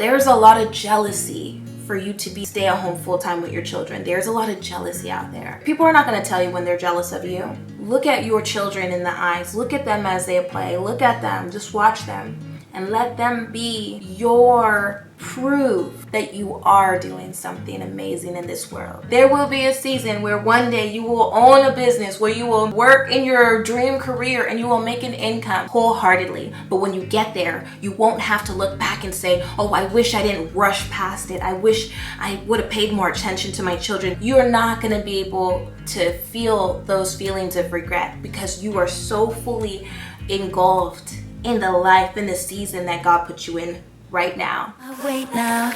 There's a lot of jealousy for you to be stay at home full time with your children. There's a lot of jealousy out there. People are not going to tell you when they're jealous of you. Look at your children in the eyes. Look at them as they play. Look at them. Just watch them and let them be your proof that you are doing something amazing in this world. There will be a season where one day you will own a business, where you will work in your dream career and you will make an income wholeheartedly. But when you get there, you won't have to look back and say, oh, I wish I didn't rush past it. I wish I would have paid more attention to my children. You're not going to be able to feel those feelings of regret because you are so fully engulfed in the life, in the season that God put you in right now. I wait now.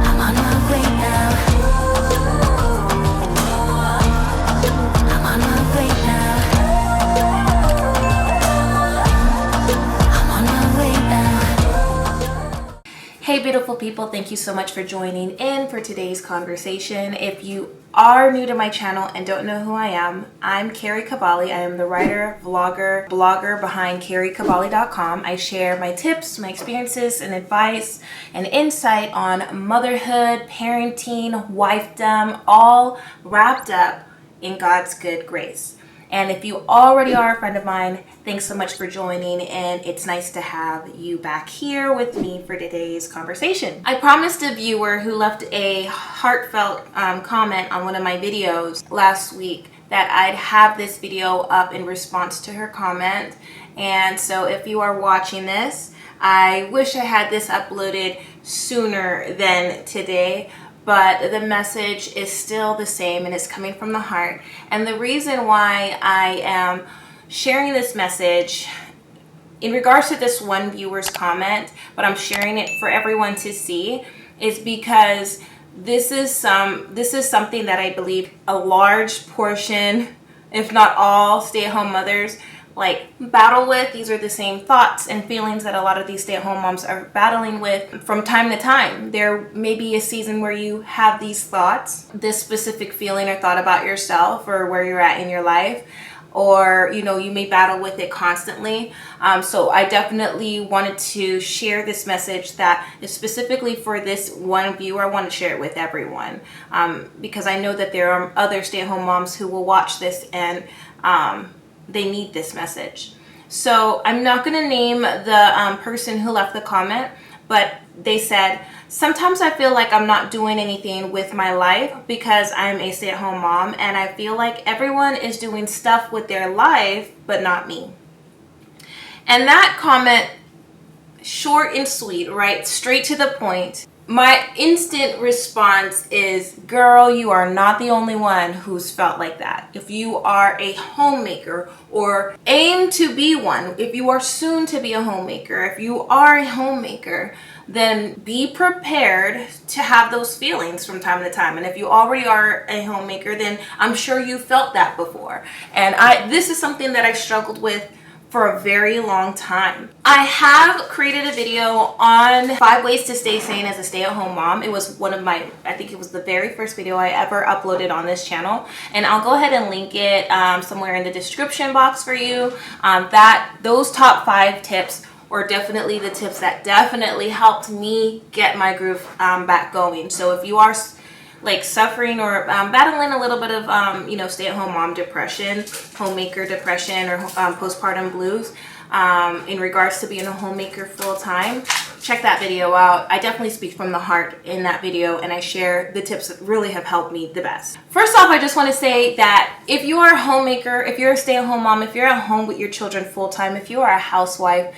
I'm on my way now. I'm on my way now. I'm on my way now. Hey beautiful people, thank you so much for joining in for today's conversation. If you are new to my channel and don't know who I am, I'm Keri Kavali. I am the writer, vlogger, blogger behind KeriKavali.com. I share my tips, my experiences, and advice and insight on motherhood, parenting, wifedom, all wrapped up in God's good grace. And if you already are a friend of mine, thanks so much for joining, and it's nice to have you back here with me for today's conversation. I promised a viewer who left a heartfelt comment on one of my videos last week that I'd have this video up in response to her comment. And so if you are watching this, I wish I had this uploaded sooner than today. But the message is still the same and it's coming from the heart. And the reason why I am sharing this message in regards to this one viewer's comment, but I'm sharing it for everyone to see, is because this is something that I believe a large portion, if not all, stay-at-home mothers battle with. These are the same thoughts and feelings that a lot of these stay-at-home moms are battling with from time to time. There may be a season where you have these thoughts, this specific feeling or thought about yourself or where you're at in your life, or you may battle with it constantly. So I definitely wanted to share this message that is specifically for this one viewer. I want to share it with everyone because I know that there are other stay-at-home moms who will watch this and they need this message. So I'm not going to name the person who left the comment, but they said, sometimes I feel like I'm not doing anything with my life because I'm a stay-at-home mom and I feel like everyone is doing stuff with their life, but not me. And that comment, short and sweet, right? Straight to the point. My instant response is, girl, you are not the only one who's felt like that. If you are a homemaker or aim to be one, if you are soon to be a homemaker, if you are a homemaker, then be prepared to have those feelings from time to time. And if you already are a homemaker, then I'm sure you felt that before. And this is something that I struggled with for a very long time. I have created a video on 5 ways to stay sane as a stay-at-home mom. It was I think it was the very first video I ever uploaded on this channel. And I'll go ahead and link it somewhere in the description box for you. Those top 5 tips were definitely the tips that definitely helped me get my groove back going. So if you are suffering or battling a little bit of stay-at-home mom depression, homemaker depression, or postpartum blues in regards to being a homemaker full-time, check that video out. I definitely speak from the heart in that video, and I share the tips that really have helped me the best. First off, I just want to say that if you are a homemaker, if you're a stay-at-home mom, if you're at home with your children full-time, if you are a housewife,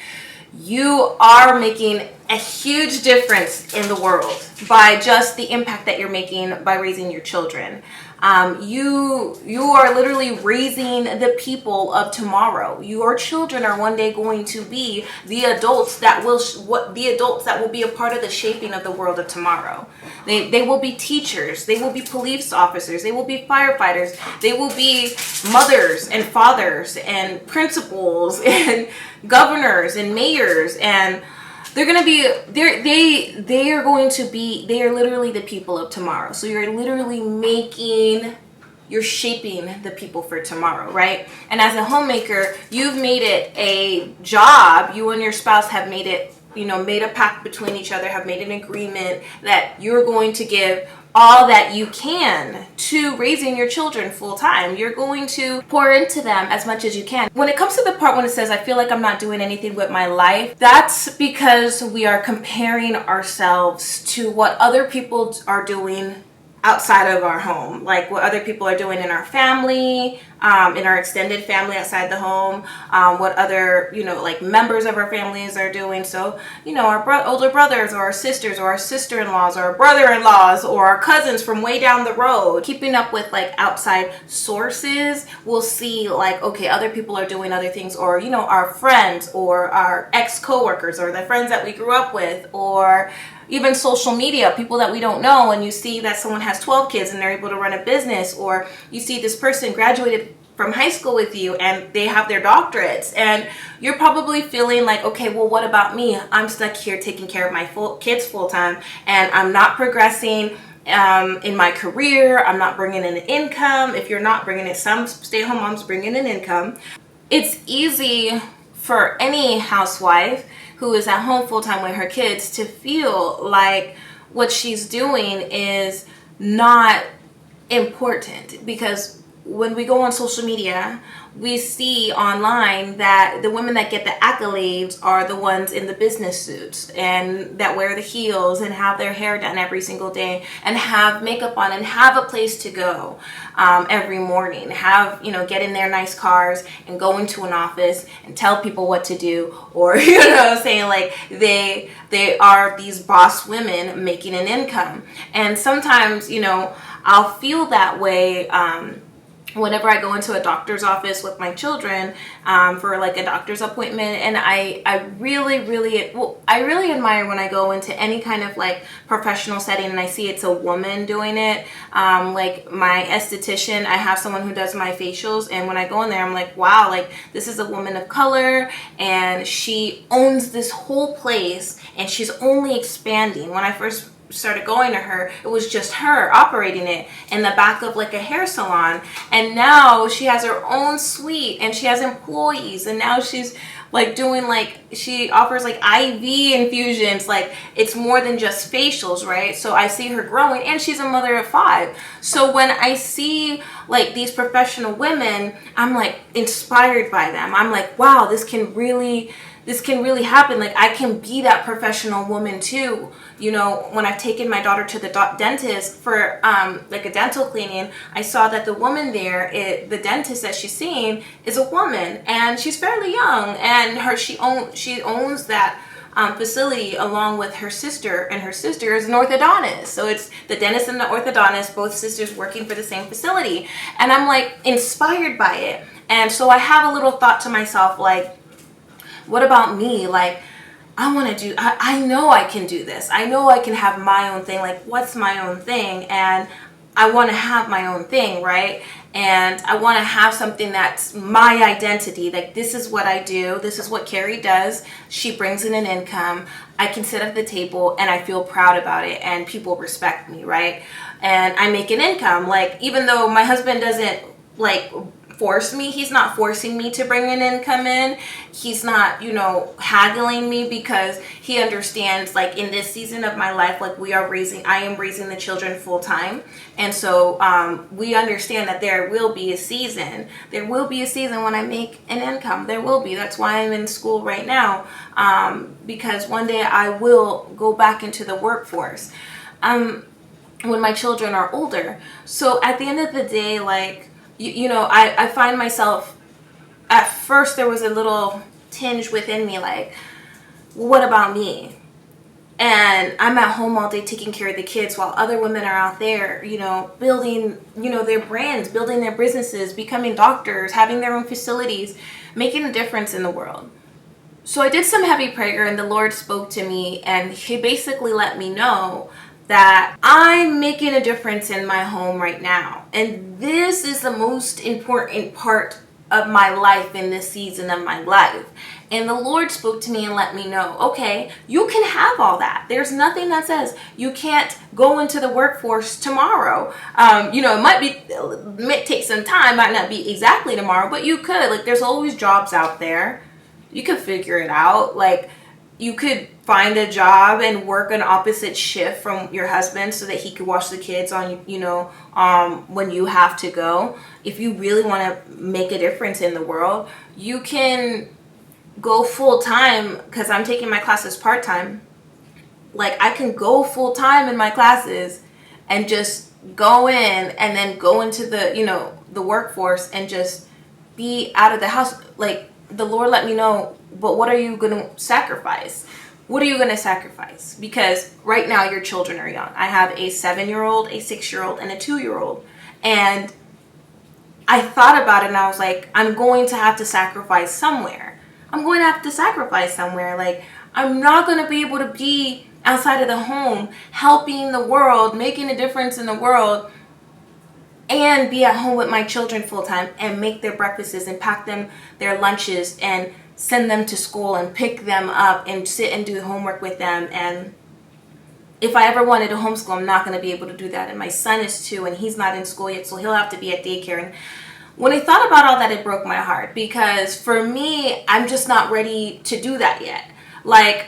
you are making a huge difference in the world by just the impact that you're making by raising your children. You are literally raising the people of tomorrow. Your children are one day going to be the adults that will be a part of the shaping of the world of tomorrow. They will be teachers, they will be police officers, they will be firefighters, they will be mothers and fathers and principals and governors and mayors, and they're going to be they are literally the people of tomorrow. So you're literally making you're shaping the people for tomorrow, right? And as a homemaker, you've made it a job. You and your spouse have made it, made a pact between each other, have made an agreement that you're going to give all that you can to raising your children full time. You're going to pour into them as much as you can. When it comes to the part when it says, I feel like I'm not doing anything with my life, that's because we are comparing ourselves to what other people are doing outside of our home, like what other people are doing in our family, in our extended family outside the home, what other, like members of our families are doing. So, our older brothers or our sisters or our sister-in-laws or our brother-in-laws or our cousins from way down the road, keeping up with like outside sources, we'll see like, okay, other people are doing other things, or, our friends or our ex-coworkers or the friends that we grew up with, or even social media, people that we don't know, and you see that someone has 12 kids and they're able to run a business, or you see this person graduated from high school with you and they have their doctorates, and you're probably feeling like, okay, well, what about me? I'm stuck here taking care of my kids full time, and I'm not progressing in my career. I'm not bringing in an income. If you're not bringing in, some stay-at-home moms bring in an income. It's easy for any housewife who is at home full-time with her kids to feel like what she's doing is not important, because when we go on social media, we see online that the women that get the accolades are the ones in the business suits and that wear the heels and have their hair done every single day and have makeup on and have a place to go every morning, get in their nice cars and go into an office and tell people what to do, or saying like they are these boss women making an income. And sometimes I'll feel that way whenever I go into a doctor's office with my children for like a doctor's appointment. And I really admire when I go into any kind of like professional setting and I see it's a woman doing it. Like my esthetician, I have someone who does my facials, and when I go in there, I'm like, wow, like this is a woman of color, and she owns this whole place, and she's only expanding. When I first started going to her, it was just her operating it in the back of like a hair salon, and now she has her own suite and she has employees, and now she's like doing, like, she offers like IV infusions. Like, it's more than just facials, right? So I see her growing, and she's a mother of 5. So when I see like these professional women, I'm like inspired by them. I'm like, wow, this can really happen. Like, I can be that professional woman too. When I've taken my daughter to the dentist for like a dental cleaning, I saw that the woman there, the dentist that she's seeing, is a woman, and she's fairly young, and she owns that facility along with her sister, and her sister is an orthodontist. So it's the dentist and the orthodontist, both sisters working for the same facility, and I'm like inspired by it. And so I have a little thought to myself, like, what about me? Like, I know I can do this. I know I can have my own thing. Like, what's my own thing? And I want to have my own thing, right? And I want to have something that's my identity. Like, this is what I do. This is what Keri does. She brings in an income. I can sit at the table and I feel proud about it, and people respect me, right? And I make an income. Like, even though my husband doesn't like force me, he's not forcing me to bring an income in. He's not, haggling me, because he understands, like, in this season of my life, like, I am raising the children full time. And so we understand that there will be a season. There will be a season when I make an income. There will be. That's why I'm in school right now, because one day I will go back into the workforce when my children are older. So at the end of the day, like, I find myself, at first there was a little tinge within me, like, what about me? And I'm at home all day taking care of the kids, while other women are out there, building, their brands, building their businesses, becoming doctors, having their own facilities, making a difference in the world. So I did some heavy prayer, and the Lord spoke to me, and he basically let me know that I'm making a difference in my home right now. And this is the most important part of my life in this season of my life. And the Lord spoke to me and let me know, okay, you can have all that. There's nothing that says you can't go into the workforce tomorrow. It might take some time, might not be exactly tomorrow, but you could. Like, there's always jobs out there. You could figure it out. Like, you could find a job and work an opposite shift from your husband so that he could watch the kids on, when you have to go. If you really want to make a difference in the world, you can go full time, because I'm taking my classes part time. Like, I can go full time in my classes and just go in and then go into the workforce and just be out of the house. Like, the Lord let me know, but what are you going to sacrifice? What are you going to sacrifice? Because right now your children are young. I have a 7-year-old, a 6-year-old, and a 2-year-old. And I thought about it and I was like, I'm going to have to sacrifice somewhere. I'm going to have to sacrifice somewhere. Like, I'm not going to be able to be outside of the home, helping the world, making a difference in the world, and be at home with my children full time and make their breakfasts and pack them their lunches and send them to school and pick them up and sit and do homework with them. And if I ever wanted to homeschool, I'm not going to be able to do that. And my son is 2 and he's not in school yet, so he'll have to be at daycare. And when I thought about all that, it broke my heart, because for me, I'm just not ready to do that yet. Like,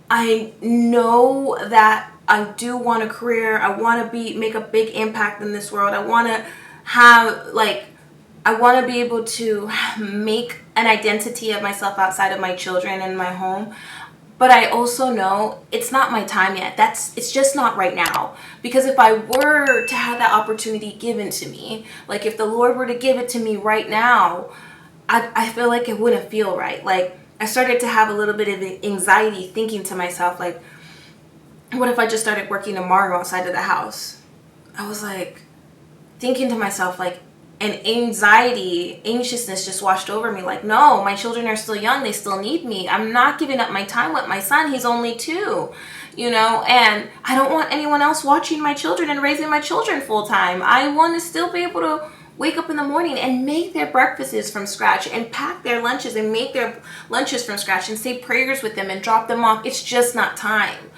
I know that I do want a career. I want to make a big impact in this world. I want to be able to make an identity of myself outside of my children and my home. But I also know it's not my time yet. It's just not right now. Because if I were to have that opportunity given to me, like if the Lord were to give it to me right now, I feel like it wouldn't feel right. Like, I started to have a little bit of anxiety thinking to myself, like, what if I just started working tomorrow outside of the house? I was like, thinking to myself, like, and anxiousness just washed over me. Like, no, my children are still young. They still need me. I'm not giving up my time with my son. He's only 2, and I don't want anyone else watching my children and raising my children full time. I want to still be able to wake up in the morning and make their breakfasts from scratch and pack their lunches and make their lunches from scratch and say prayers with them and drop them off. It's just not time.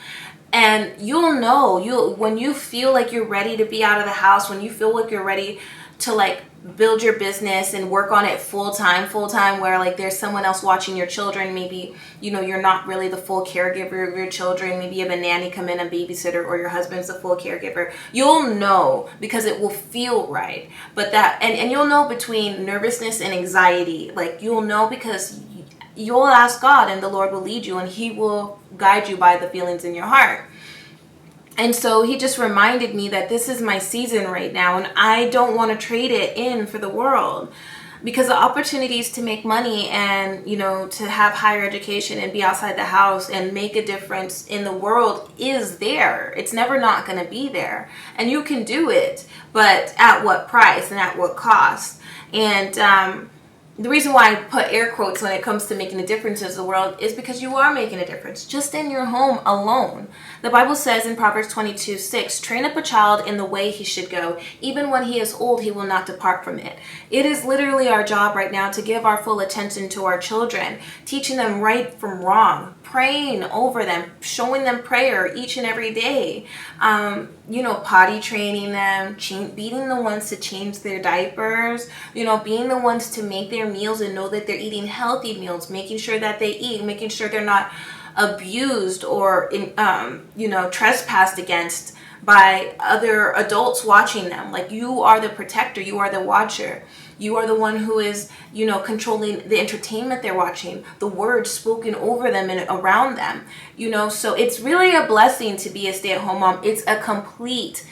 And you'll know, when you feel like you're ready to be out of the house, when you feel like you're ready to, like, build your business and work on it full time, where, like, there's someone else watching your children. Maybe, you're not really the full caregiver of your children. Maybe you have a nanny come in, a babysitter, or your husband's the full caregiver. You'll know, because it will feel right. But and you'll know between nervousness and anxiety. Like, you'll know because you'll ask God and the Lord will lead you and he will guide you by the feelings in your heart. And so he just reminded me that this is my season right now, and I don't want to trade it in for the world, because the opportunities to make money and, to have higher education and be outside the house and make a difference in the world is there. It's never not going to be there. And you can do it, but at what price and at what cost? And the reason why I put air quotes when it comes to making a difference in the world is because you are making a difference just in your home alone. The Bible says in Proverbs 22:6, train up a child in the way he should go. Even when he is old, he will not depart from it. It is literally our job right now to give our full attention to our children, teaching them right from wrong, praying over them, showing them prayer each and every day, potty training them, being the ones to change their diapers, being the ones to make their meals and know that they're eating healthy meals, making sure that they eat, making sure they're not abused or trespassed against by other adults watching them. Like, you are the protector, you are the watcher, you are the one who is controlling the entertainment they're watching, the words spoken over them and around them. So it's really a blessing to be a stay-at-home mom. It's a complete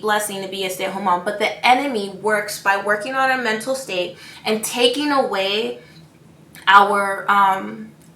blessing to be a stay-at-home mom. But the enemy works by working on our mental state and taking away our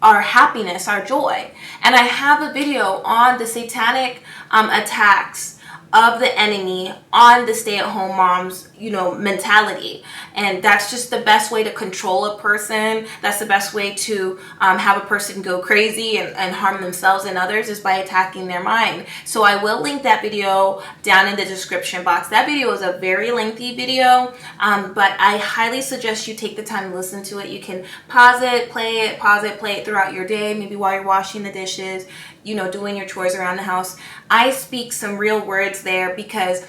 happiness, our joy. And I have a video on the satanic attacks of the enemy on the stay-at-home moms, mentality. And that's just the best way to control a person. That's the best way to have a person go crazy and harm themselves and others, is by attacking their mind. So I will link that video down in the description box. That video is a very lengthy video, but I highly suggest you take the time to listen to it. You can pause it, play it throughout your day, maybe while you're washing the dishes, doing your chores around the house. I speak some real words there because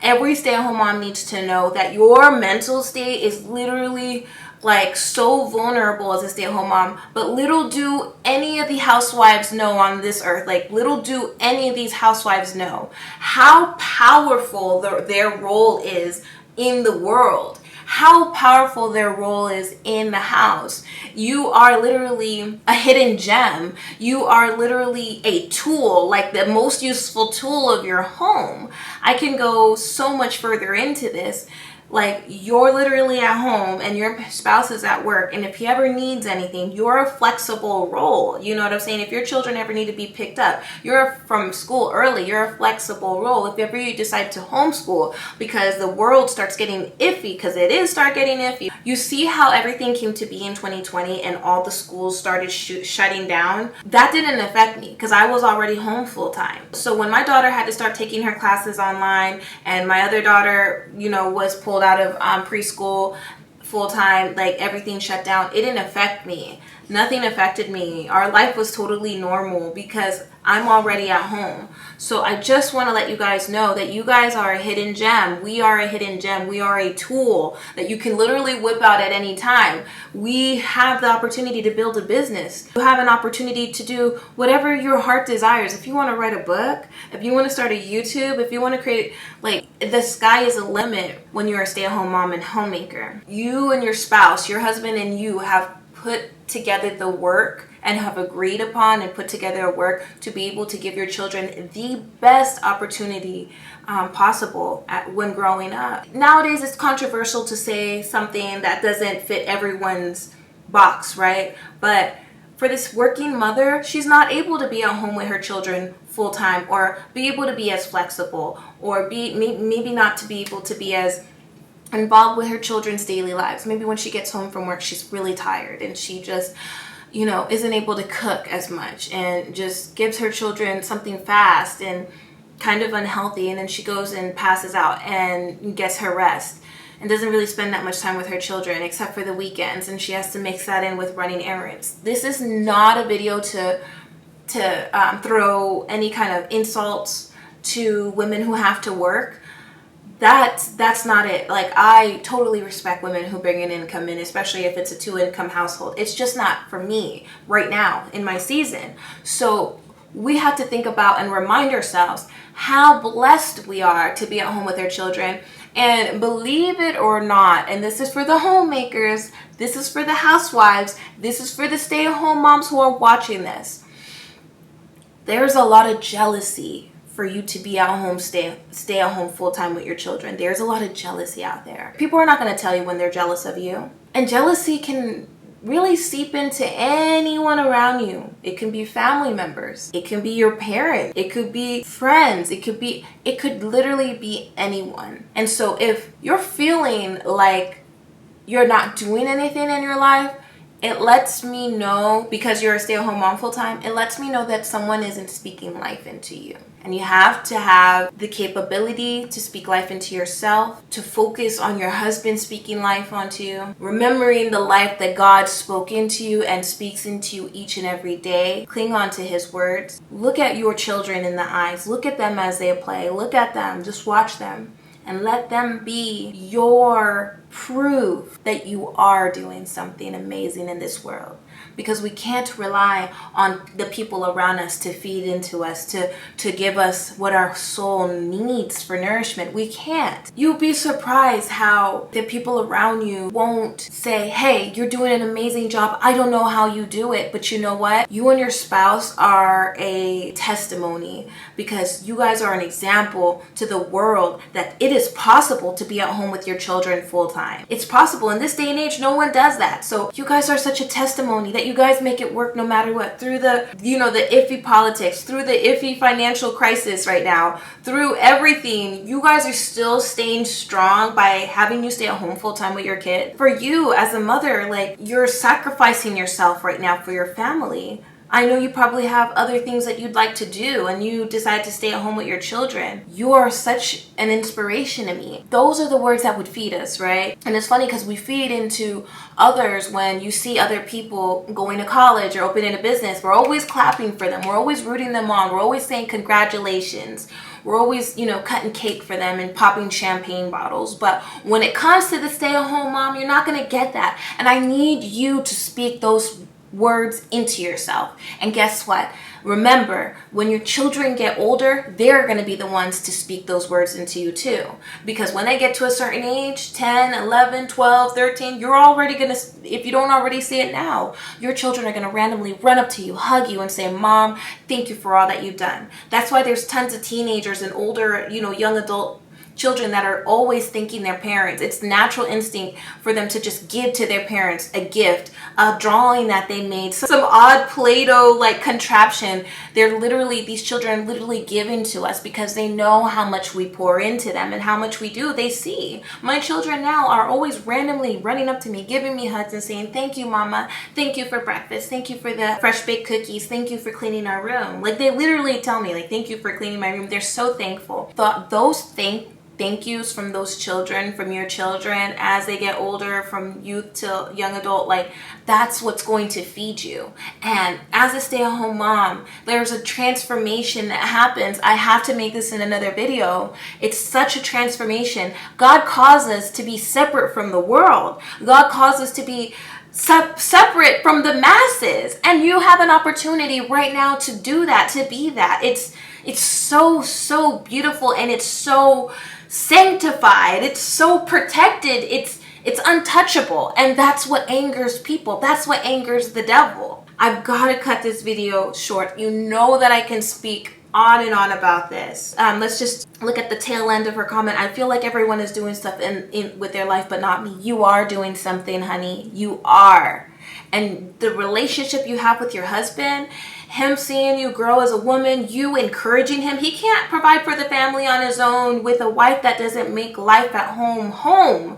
every stay-at-home mom needs to know that your mental state is literally like so vulnerable as a stay-at-home mom. But little do any of the housewives know on this earth, little do any of these housewives know how powerful their role is in the world, how powerful their role is in the house. You are literally a hidden gem. You are literally a tool, like the most useful tool of your home. I can go so much further into this. Like, you're literally at home and your spouse is at work, and if he ever needs anything, you're a flexible role. You know what I'm saying? If your children ever need to be picked up, you're from school early, you're a flexible role. If ever you decide to homeschool because the world starts getting iffy, because it is start getting iffy. You see how everything came to be in 2020 and all the schools started shutting down? That didn't affect me because I was already home full time. So when my daughter had to start taking her classes online, and my other daughter, was pulled out of preschool full-time, everything shut down, it didn't affect me. Nothing affected me. Our life was totally normal because I'm already at home. So I just want to let you guys know that you guys are a hidden gem. We are a hidden gem. We are a tool that you can literally whip out at any time. We have the opportunity to build a business. You have an opportunity to do whatever your heart desires. If you want to write a book, if you want to start a YouTube, if you want to create, the sky is a limit when you're a stay-at-home mom and homemaker. You and your spouse, your husband and you have put together the work and have agreed upon and put together a work to be able to give your children the best opportunity possible when growing up. Nowadays, it's controversial to say something that doesn't fit everyone's box, right? But for this working mother, she's not able to be at home with her children full time, or be able to be as flexible, or maybe not to be able to be as involved with her children's daily lives. Maybe when she gets home from work, she's really tired and she just, isn't able to cook as much, and just gives her children something fast and kind of unhealthy, and then she goes and passes out and gets her rest and doesn't really spend that much time with her children except for the weekends, and she has to mix that in with running errands. This is not a video to throw any kind of insults to women who have to work. That's not it. I totally respect women who bring an income in, especially if it's a 2-income household. It's just not for me right now in my season. So we have to think about and remind ourselves how blessed we are to be at home with our children. And believe it or not, and this is for the homemakers, this is for the housewives, this is for the stay-at-home moms who are watching this, there's a lot of jealousy for you to be at home, stay at home full time with your children. There's a lot of jealousy out there. People are not going to tell you when they're jealous of you. And jealousy can really seep into anyone around you. It can be family members. It can be your parents. It could be friends. It could literally be anyone. And so if you're feeling like you're not doing anything in your life, it lets me know, because you're a stay-at-home mom full-time, it lets me know that someone isn't speaking life into you. And you have to have the capability to speak life into yourself, to focus on your husband speaking life onto you, remembering the life that God spoke into you and speaks into you each and every day. Cling on to his words. Look at your children in the eyes. Look at them as they play. Look at them. Just watch them. And let them be your proof that you are doing something amazing in this world. Because we can't rely on the people around us to feed into us, to give us what our soul needs for nourishment. We can't. You'll be surprised how the people around you won't say, hey, you're doing an amazing job. I don't know how you do it. But you know what? You and your spouse are a testimony, because you guys are an example to the world that it is possible to be at home with your children full time. It's possible. In this day and age, no one does that. So you guys are such a testimony that that you guys make it work no matter what, through the, the iffy politics, through the iffy financial crisis right now, through everything. You guys are still staying strong by having you stay at home full time with your kid. For you as a mother, like, you're sacrificing yourself right now for your family. I know you probably have other things that you'd like to do and you decide to stay at home with your children. You are such an inspiration to me. Those are the words that would feed us, right? And it's funny because we feed into others when you see other people going to college or opening a business. We're always clapping for them. We're always rooting them on. We're always saying congratulations. We're always, cutting cake for them and popping champagne bottles. But when it comes to the stay-at-home mom, you're not going to get that. And I need you to speak those words into yourself. And guess what? Remember, when your children get older, they're going to be the ones to speak those words into you too. Because when they get to a certain age, 10, 11, 12, 13, you're already going to, if you don't already see it now, your children are going to randomly run up to you, hug you, and say, Mom, thank you for all that you've done. That's why there's tons of teenagers and older, young adult children that are always thanking their parents. It's natural instinct for them to just give to their parents a gift, a drawing that they made, some odd Play-Doh like contraption. These children are literally giving to us because they know how much we pour into them and how much we do. They see. My children now are always randomly running up to me, giving me hugs and saying, thank you, Mama. Thank you for breakfast. Thank you for the fresh baked cookies. Thank you for cleaning our room. Like, they literally tell me, like, thank you for cleaning my room. They're so thankful. Those thank yous from those children, from your children, as they get older, from youth to young adult, like, that's what's going to feed you. And as a stay-at-home mom, there's a transformation that happens. I have to make this in another video. It's such a transformation. God calls us to be separate from the world. God calls us to be separate from the masses. And you have an opportunity right now to do that, to be that. It's so beautiful, and it's so sanctified, it's so protected, it's untouchable. And that's what angers people. That's what angers the devil. I've got to cut this video short. You know that I can speak on and on about this. Let's just look at the tail end of her comment. I feel like everyone is doing stuff in with their life, but not me. You are doing something, honey. You are. And the relationship you have with your husband, him seeing you grow as a woman, you encouraging him. He can't provide for the family on his own with a wife that doesn't make life at home.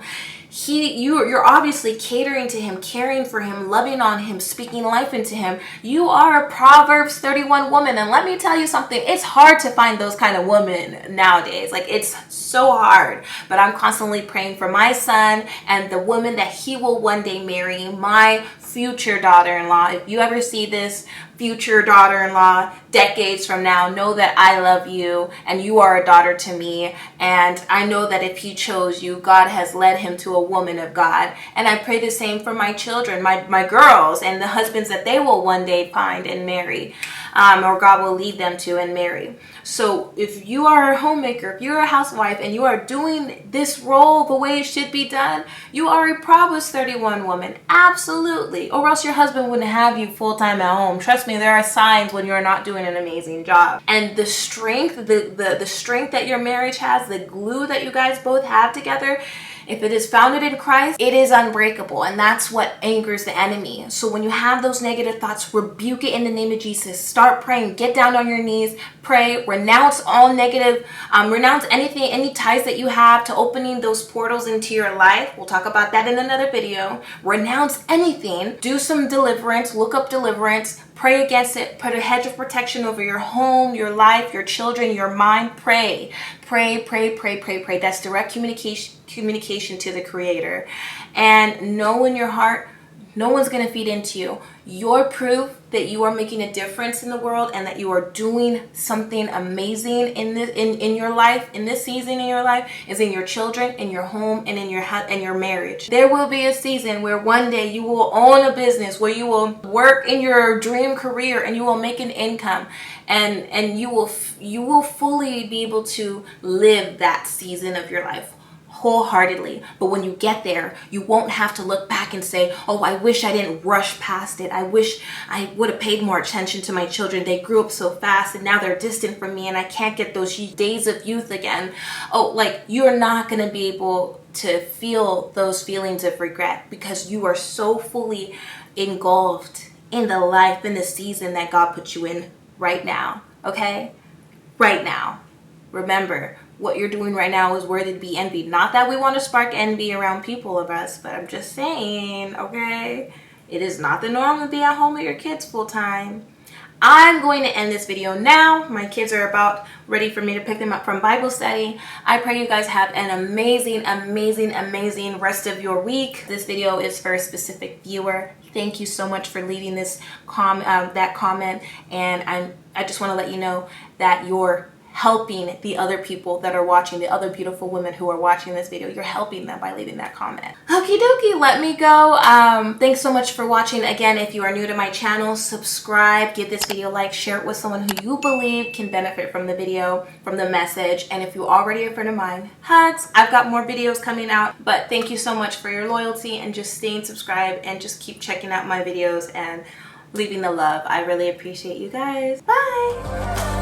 You're obviously catering to him, caring for him, loving on him, speaking life into him. You are a Proverbs 31 woman. And let me tell you something, it's hard to find those kind of women nowadays. Like, it's so hard. But I'm constantly praying for my son and the woman that he will one day marry, my future daughter-in-law. If you ever see this, future daughter-in-law, decades from now, know that I love you and you are a daughter to me. And I know that if he chose you, God has led him to a woman of God. And I pray the same for my children, my girls, and the husbands that they will one day find and marry, or God will lead them to and marry. So if you are a homemaker, if you're a housewife, and you are doing this role the way it should be done, you are a Proverbs 31 woman. Absolutely. Or else your husband wouldn't have you full-time at home. Trust me, there are signs when you're not doing an amazing job. And the strength, the strength that your marriage has, the glue that you guys both have together, if it is founded in Christ, it is unbreakable. And that's what angers the enemy. So when you have those negative thoughts, rebuke it in the name of Jesus. Start praying. Get down on your knees. Pray. Renounce all negative. Renounce anything, any ties that you have to opening those portals into your life. We'll talk about that in another video. Renounce anything. Do some deliverance. Look up deliverance. Pray against it. Put a hedge of protection over your home, your life, your children, your mind. Pray. Pray. That's direct communication to the Creator. And know in your heart, no one's going to feed into you. Your proof that you are making a difference in the world and that you are doing something amazing in your life, in this season in your life, is in your children, in your home, and in your marriage. There will be a season where one day you will own a business, where you will work in your dream career and you will make an income, and you will fully be able to live that season of your life wholeheartedly. But when you get there, you won't have to look back and say, oh, I wish I didn't rush past it. I wish I would have paid more attention to my children. They grew up so fast and now they're distant from me and I can't get those days of youth again. Oh, like, you're not going to be able to feel those feelings of regret because you are so fully engulfed in the life, in the season that God put you in right now, okay? Right now. Remember, what you're doing right now is worthy to be envied. Not that we want to spark envy around people of us, but I'm just saying, okay? It is not the norm to be at home with your kids full time. I'm going to end this video now. My kids are about ready for me to pick them up from Bible study. I pray you guys have an amazing, amazing, amazing rest of your week. This video is for a specific viewer. Thank you so much for leaving this that comment, and I just want to let you know that you're helping the other people that are watching, the other beautiful women who are watching this video. You're helping them by leaving that comment. Okie dokie, let me go. Thanks so much for watching. Again, if you are new to my channel, subscribe, give this video a like, share it with someone who you believe can benefit from the video, from the message. And if you're already a friend of mine, hugs. I've got more videos coming out, but thank you so much for your loyalty and just staying subscribed and just keep checking out my videos and leaving the love. I really appreciate you guys. Bye.